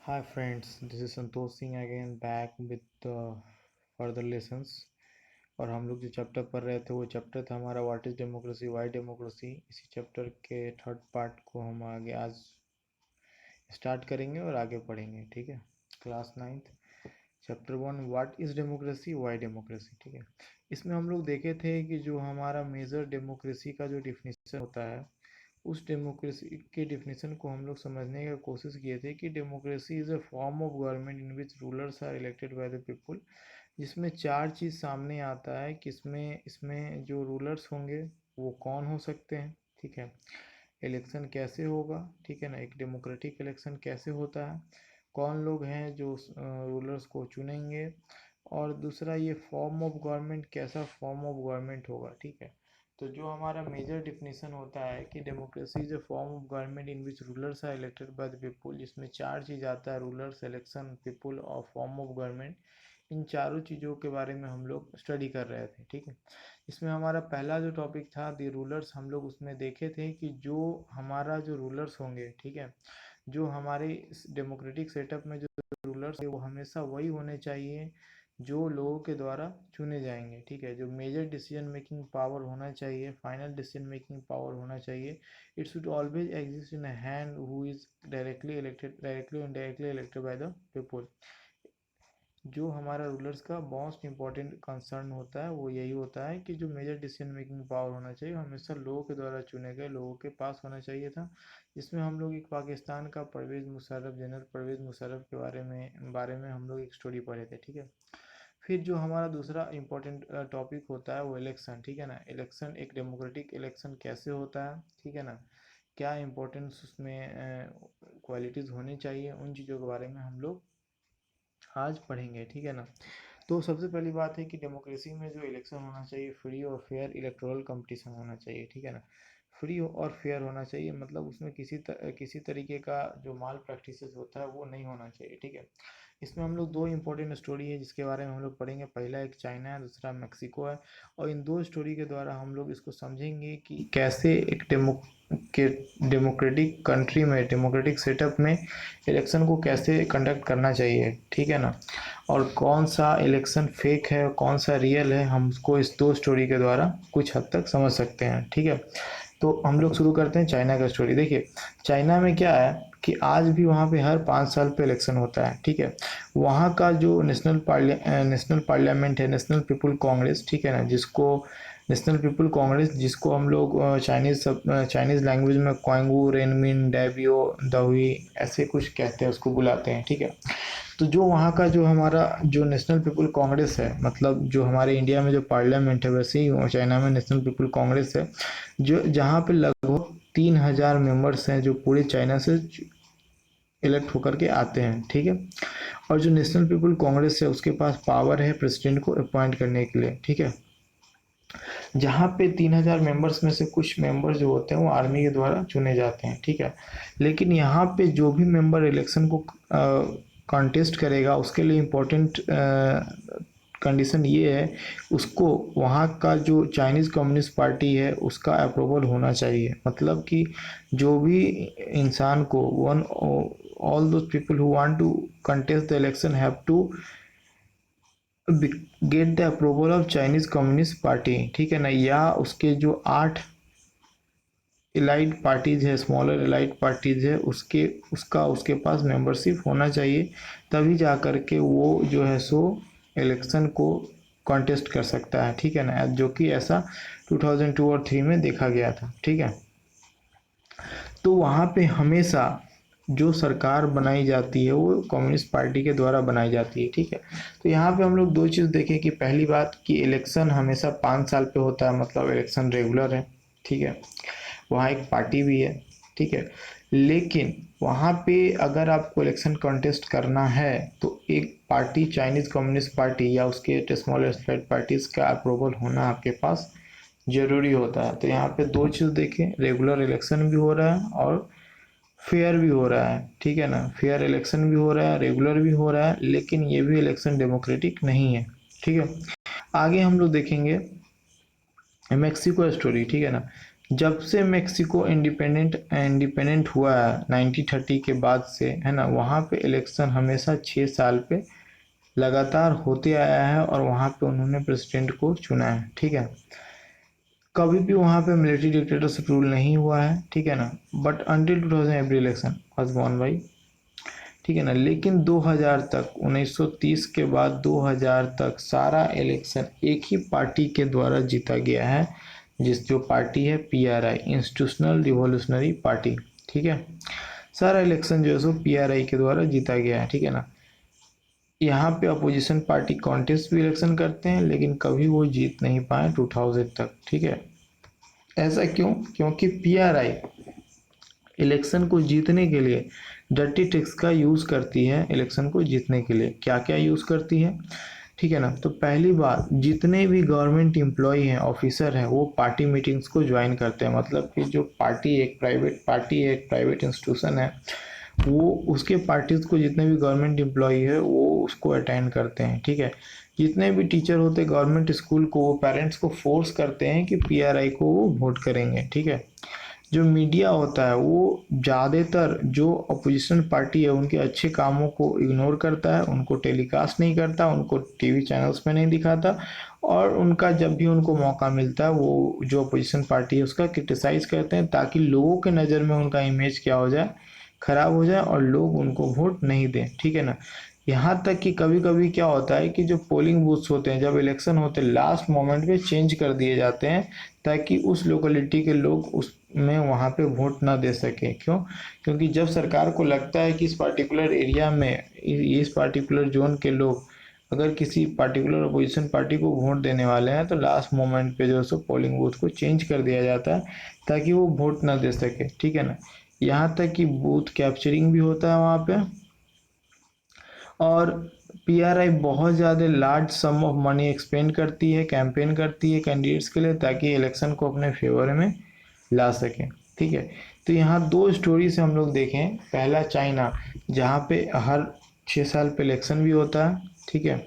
Hi friends, this is Santosh Singh again back with further lessons. और हम लोग जो चैप्टर पढ़ रहे थे वो चैप्टर था हमारा what is democracy Y democracy. इसी चैप्टर के थर्ड पार्ट को हम आगे आज स्टार्ट करेंगे और आगे पढ़ेंगे। ठीक है, class ninth chapter one what is democracy Y democracy. ठीक है, इसमें हम लोग देखे थे कि जो हमारा मेजर डेमोक्रेसी का जो डिफिनीशन होता है उस डेमोक्रेसी के डिफिनीशन को हम लोग समझने की कोशिश किए थे कि democracy is a form of government in which rulers are elected by the people. जिसमें चार चीज़ सामने आता है कि इसमें इसमें जो रूलर्स होंगे वो कौन हो सकते हैं। ठीक है, इलेक्शन कैसे होगा, ठीक है ना, एक डेमोक्रेटिक इलेक्शन कैसे होता है, कौन लोग हैं जो रूलर्स को चुनेंगे, और दूसरा ये फॉर्म ऑफ गवर्नमेंट कैसा फॉर्म ऑफ गवर्नमेंट होगा। ठीक है, तो जो हमारा मेजर डिफिनीशन होता है कि democracy is a form of government in which rulers are elected by the people, जिसमें चार चीज़ आता है, रूलर्स, इलेक्शन, पीपुल और फॉर्म ऑफ गवर्नमेंट। इन चारों चीज़ों के बारे में हम लोग स्टडी कर रहे थे। ठीक है, इसमें हमारा पहला जो टॉपिक था दी रूलर्स, हम लोग उसमें देखे थे कि जो हमारा जो रूलर्स होंगे, ठीक है, जो हमारे डेमोक्रेटिक सेटअप में जो रूलर्स है वो हमेशा वही होने चाहिए जो लोगों के द्वारा चुने जाएंगे। ठीक है, जो मेजर डिसीजन मेकिंग पावर होना चाहिए, फाइनल डिसीजन मेकिंग पावर होना चाहिए, it should always exist in a hand who is directly indirectly elected by the people. जो हमारा रूलर्स का मोस्ट इम्पॉर्टेंट कंसर्न होता है वो यही होता है कि जो मेजर डिसीजन मेकिंग पावर होना चाहिए हमेशा लोगों के द्वारा चुने गए लोगों के पास होना चाहिए था। जिसमें हम लोग एक पाकिस्तान का परवेज़ मुशर्रफ, जनरल परवेज़ मुशर्रफ के बारे में हम लोग एक स्टोरी पढ़े थे। ठीक है, फिर जो हमारा दूसरा इम्पोर्टेंट टॉपिक होता है वो इलेक्शन। ठीक है ना, इलेक्शन, एक डेमोक्रेटिक इलेक्शन कैसे होता है, ठीक है ना, क्या इम्पोर्टेंस उसमें क्वालिटीज़ होनी चाहिए, उन चीज़ों के बारे में हम लोग आज पढ़ेंगे। ठीक है ना, तो सबसे पहली बात है कि डेमोक्रेसी में जो इलेक्शन होना चाहिए फ्री और फेयर इलेक्टोरल कंपटीशन होना चाहिए। ठीक है ना, फ्री और फेयर होना चाहिए, मतलब उसमें किसी तरीके का जो माल प्रैक्टिसेस होता है वो नहीं होना चाहिए। ठीक है, इसमें हम लोग दो इंपॉर्टेंट स्टोरी है जिसके बारे में हम लोग पढ़ेंगे, पहला एक चाइना है, दूसरा मैक्सिको है। और इन दो स्टोरी के द्वारा हम लोग इसको समझेंगे कि कैसे एक डेमोक्रेटिक कंट्री में, डेमोक्रेटिक सेटअप में इलेक्शन को कैसे कंडक्ट करना चाहिए। ठीक है ना, और कौन सा इलेक्शन फेक है कौन सा रियल है, हम उसको इस दो स्टोरी के द्वारा कुछ हद तक समझ सकते हैं। ठीक है, तो हम लोग शुरू करते हैं चाइना का स्टोरी। देखिए, चाइना में क्या है कि आज भी वहाँ पे हर 5 साल पे इलेक्शन होता है। ठीक है, वहाँ का जो नेशनल पार्लियामेंट है, नेशनल पीपल कांग्रेस, ठीक है ना, जिसको नेशनल पीपल कांग्रेस, जिसको हम लोग चाइनीज़ लैंग्वेज में क्वांगू, रेनमिन, डैबियो, दवी ऐसे कुछ कहते हैं, उसको बुलाते हैं। ठीक है, तो जो वहाँ का जो हमारा जो नेशनल पीपल कांग्रेस है, मतलब जो हमारे इंडिया में जो पार्लियामेंट है वैसे ही चाइना में नेशनल पीपल कांग्रेस है, जो जहाँ पे लगभग 3,000 मेंबर्स हैं जो पूरे चाइना से इलेक्ट होकर के आते हैं। ठीक है, और जो नेशनल पीपल कांग्रेस है उसके पास पावर है प्रेसिडेंट को अपॉइंट करने के लिए। ठीक है, जहाँ पे 3,000 मेंबर्स में से कुछ मेंबर जो होते हैं वो आर्मी के द्वारा चुने जाते हैं। ठीक है, लेकिन यहाँ पे जो भी मेंबर इलेक्शन को कॉन्टेस्ट करेगा उसके लिए इम्पोर्टेंट कंडीशन ये है, उसको वहाँ का जो चाइनीज़ कम्युनिस्ट पार्टी है उसका अप्रूवल होना चाहिए। मतलब कि जो भी इंसान को one all those people who want to contest the election have to get the approval of Chinese Communist Party. ठीक है ना, या उसके जो 8 इलाइट पार्टीज है, स्मॉलर इलाइट पार्टीज है, उसके पास मेंबरशिप होना चाहिए, तभी जा कर के वो जो है सो इलेक्शन को कॉन्टेस्ट कर सकता है। ठीक है ना, जो कि ऐसा 2002 और 3 में देखा गया था। ठीक है, तो वहाँ पे हमेशा जो सरकार बनाई जाती है वो कम्युनिस्ट पार्टी के द्वारा बनाई जाती है। ठीक है, तो यहाँ पे हम लोग दो चीज़ देखें कि पहली बात कि इलेक्शन हमेशा 5 साल पे होता है, मतलब इलेक्शन रेगुलर है। ठीक है, वहाँ एक पार्टी भी है। ठीक है, लेकिन वहाँ पे अगर आपको इलेक्शन कॉन्टेस्ट करना है तो एक पार्टी, चाइनीज़ कम्युनिस्ट पार्टी या उसके स्मॉल स्टेट पार्टीज़ का अप्रूवल होना आपके पास ज़रूरी होता है। तो यहाँ पे दो चीज़ देखें, रेगुलर इलेक्शन भी हो रहा है और फेयर भी हो रहा है। ठीक है ना, फेयर इलेक्शन भी हो रहा है, रेगुलर भी हो रहा है, लेकिन ये भी इलेक्शन डेमोक्रेटिक नहीं है। ठीक है, आगे हम लोग देखेंगे मेक्सिको स्टोरी। ठीक है ना, जब से मेक्सिको इंडिपेंडेंट हुआ है 1930 के बाद से, है ना, वहाँ पे इलेक्शन हमेशा 6 साल पे लगातार होते आया है और वहाँ पे उन्होंने प्रेसिडेंट को चुना है, ठीक है। कभी भी वहाँ पे मिलिट्री डिक्टेटरशिप रूल नहीं हुआ है, ठीक है ना, but until 2000 every election was won by, ठीक है ना। लेकिन 2000 तक, 1930 के बाद 2000 तक सारा इलेक्शन एक ही पार्टी के द्वारा जीता गया है, जो पार्टी है पीआरआई, इंस्टीट्यूशनल रिवॉल्यूशनरी पार्टी, ठीक है। सारा इलेक्शन जो है सो पीआरआई के द्वारा जीता गया है, ठीक है ना। यहाँ पे अपोजिशन पार्टी कॉन्टेस्ट भी इलेक्शन करते हैं लेकिन कभी वो जीत नहीं पाए 2000 तक, ठीक है। ऐसा क्यों? क्योंकि पीआरआई इलेक्शन को जीतने के लिए डर्टी ट्रिक्स का यूज़ करती है। इलेक्शन को जीतने के लिए क्या क्या यूज़ करती है, ठीक है ना। तो पहली बात, जितने भी गवर्नमेंट एम्प्लॉय हैं, ऑफिसर हैं, वो पार्टी मीटिंग्स को ज्वाइन करते हैं। मतलब कि जो पार्टी एक प्राइवेट पार्टी है, एक प्राइवेट इंस्टीट्यूशन है, वो उसके पार्टीज को जितने भी गवर्नमेंट एम्प्लॉय है वो उसको अटेंड करते हैं, ठीक है। जितने भी टीचर होते हैं गवर्नमेंट स्कूल को, वो पेरेंट्स को फोर्स करते हैं कि पीआरआई को वो वोट करेंगे, ठीक है। जो मीडिया होता है वो ज़्यादातर जो अपोजिशन पार्टी है उनके अच्छे कामों को इग्नोर करता है, उनको टेलीकास्ट नहीं करता, उनको टीवी चैनल्स में नहीं दिखाता, और उनका जब भी उनको मौका मिलता है वो जो अपोजिशन पार्टी है उसका क्रिटिसाइज करते हैं, ताकि लोगों के नज़र में उनका इमेज क्या हो जाए, खराब हो जाए और लोग उनको वोट नहीं दें, ठीक है ना। यहाँ तक कि कभी कभी क्या होता है कि जो पोलिंग बूथ्स होते हैं जब इलेक्शन होते हैं लास्ट मोमेंट पे चेंज कर दिए जाते हैं, ताकि उस लोकेलिटी के लोग उसमें वहाँ पे वोट ना दे सके। क्यों? क्योंकि जब सरकार को लगता है कि इस पार्टिकुलर एरिया में, इस पार्टिकुलर जोन के लोग अगर किसी पार्टिकुलर अपोजिशन पार्टी को वोट देने वाले हैं, तो लास्ट मोमेंट पे जो है सो पोलिंग बूथ को चेंज कर दिया जाता है ताकि वो वोट ना दे सके, ठीक है ना। यहाँ तक कि बूथ कैप्चरिंग भी होता है वहाँ पे, और पीआरआई बहुत ज़्यादा large some of money expand करती है, कैंपेन करती है कैंडिडेट्स के लिए, ताकि इलेक्शन को अपने फेवर में ला सकें, ठीक है। तो यहाँ दो स्टोरी से हम लोग देखें। पहला चाइना, जहाँ पे हर 6 साल पे इलेक्शन भी होता है, ठीक है,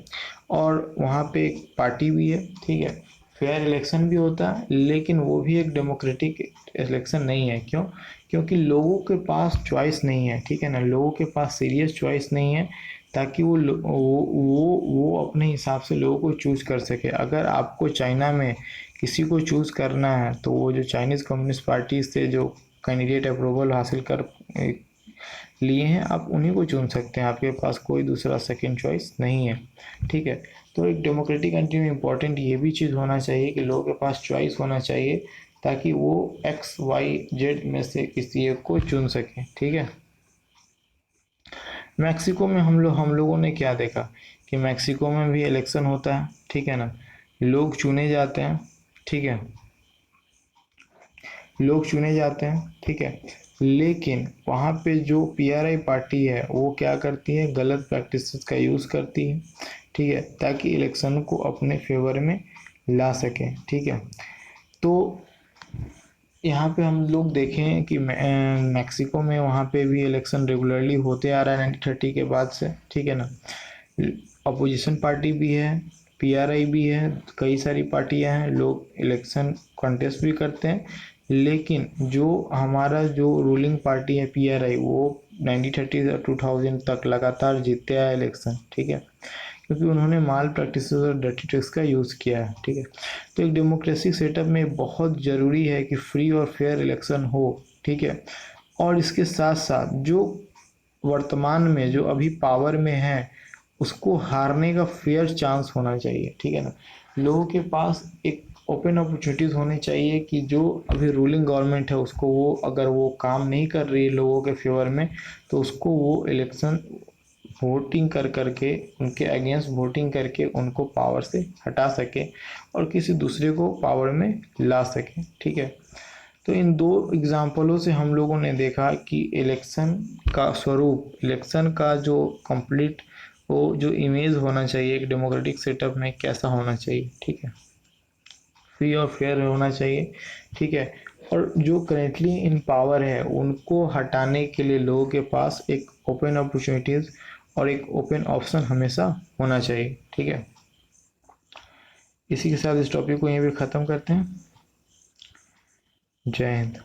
और वहाँ पे एक पार्टी भी है, ठीक है, फेयर इलेक्शन भी होता है, लेकिन वो भी एक डेमोक्रेटिक इलेक्शन नहीं है। क्यों? क्योंकि लोगों के पास चॉइस नहीं है, ठीक है ना, लोगों के पास सीरियस चॉइस नहीं है, ताकि वो अपने हिसाब से लोगों को चूज कर सके। अगर आपको चाइना में किसी को चूज करना है तो वो जो चाइनीज़ कम्युनिस्ट पार्टी से जो कैंडिडेट अप्रूवल हासिल कर लिए हैं, आप उन्हीं को चुन सकते हैं, आपके पास कोई दूसरा सेकंड चॉइस नहीं है, ठीक है। तो एक डेमोक्रेटिक कंट्री में इम्पोर्टेंट ये भी चीज़ होना चाहिए कि लोगों के पास चॉइस होना चाहिए, ताकि वो XYZ में से किसी एक को चुन सकें, ठीक है। मैक्सिको में हम लोगों ने क्या देखा कि मैक्सिको में भी इलेक्शन होता है, ठीक है ना, लोग चुने जाते हैं, ठीक है, लोग चुने जाते हैं, ठीक है। लेकिन वहाँ पे जो पीआरआई पार्टी है वो क्या करती है, गलत प्रैक्टिसेस का यूज़ करती है, ठीक है, ताकि इलेक्शन को अपने फेवर में ला सके, ठीक है। तो यहाँ पे हम लोग देखें कि मैक्सिको में वहाँ पे भी इलेक्शन रेगुलरली होते आ रहा है 1930 के बाद से, ठीक है ना। अपोजिशन पार्टी भी है, पीआरआई भी है, कई सारी पार्टियां हैं, लोग इलेक्शन कंटेस्ट भी करते हैं। लेकिन जो हमारा जो रूलिंग पार्टी है पीआरआई, वो 1930 से 2000 तक लगातार जीतते आया इलेक्शन, ठीक है, क्योंकि उन्होंने माल प्रैक्टिसेस और डर्टी ट्रिक्स का यूज़ किया है, ठीक है। तो एक डेमोक्रेसी सेटअप में बहुत ज़रूरी है कि फ्री और फेयर इलेक्शन हो, ठीक है। और इसके साथ साथ जो वर्तमान में जो अभी पावर में है उसको हारने का फेयर चांस होना चाहिए, ठीक है ना। लोगों के पास एक ओपन अपॉर्चुनिटीज़ होनी चाहिए कि जो अभी रूलिंग गवर्नमेंट है उसको वो, अगर वो काम नहीं कर रही है लोगों के फेवर में, तो उसको वो इलेक्शन वोटिंग कर करके, उनके अगेंस्ट वोटिंग करके उनको पावर से हटा सके और किसी दूसरे को पावर में ला सके, ठीक है। तो इन दो एग्जाम्पलों से हम लोगों ने देखा कि इलेक्शन का स्वरूप, इलेक्शन का जो कंप्लीट वो जो इमेज होना चाहिए एक डेमोक्रेटिक सेटअप में कैसा होना चाहिए, ठीक है, फ्री और फेयर होना चाहिए, ठीक है। और जो करेंटली इन पावर है उनको हटाने के लिए लोगों के पास एक ओपन अपॉर्चुनिटीज़ और एक ओपन ऑप्शन हमेशा होना चाहिए, ठीक है। इसी के साथ इस टॉपिक को यहीं पे ख़त्म करते हैं। जय हिंद।